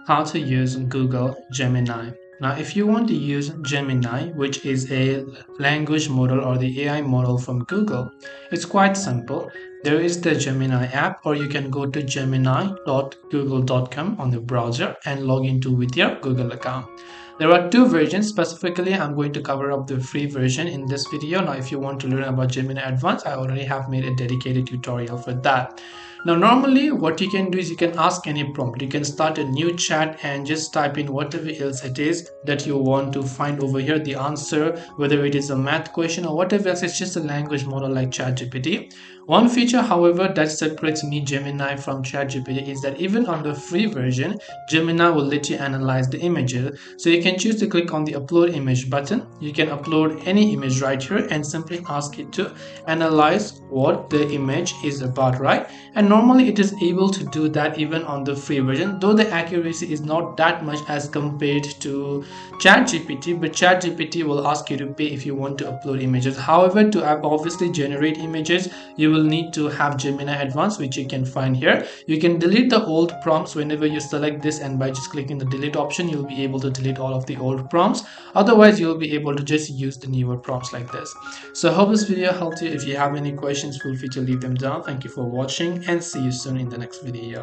How to use Google Gemini. Now, if you want to use Gemini, which is a language model or the AI model from Google, it's quite simple. There is the Gemini app, or you can go to gemini.google.com on the browser and log into with your Google account. There are two versions. Specifically, I'm going to cover up the free version in this video. Now, if you want to learn about Gemini Advanced, I already have made a dedicated tutorial for that. Now, normally what you can do is you can ask any prompt. You can start a new chat and just type in whatever else it is that you want to find over here, the answer, whether it is a math question or whatever else. It's just a language model like ChatGPT. One feature, however, that separates me, Gemini, from ChatGPT is that even on the free version, Gemini will let you analyze the images. So you can choose to click on the upload image button. You can upload any image right here and simply ask it to analyze what the image is about, right? And normally it is able to do that even on the free version, though the accuracy is not that much as compared to ChatGPT. But ChatGPT will ask you to pay if you want to upload images. However, to obviously generate images, you will need to have Gemini Advanced, which you can find here. You can delete the old prompts whenever you select this, and by just clicking the delete option, you'll be able to delete all of the old prompts. Otherwise, you'll be able to just use the newer prompts like this. So I hope this video helped you. If you have any questions, feel free to leave them down. Thank you for watching and see you soon in the next video.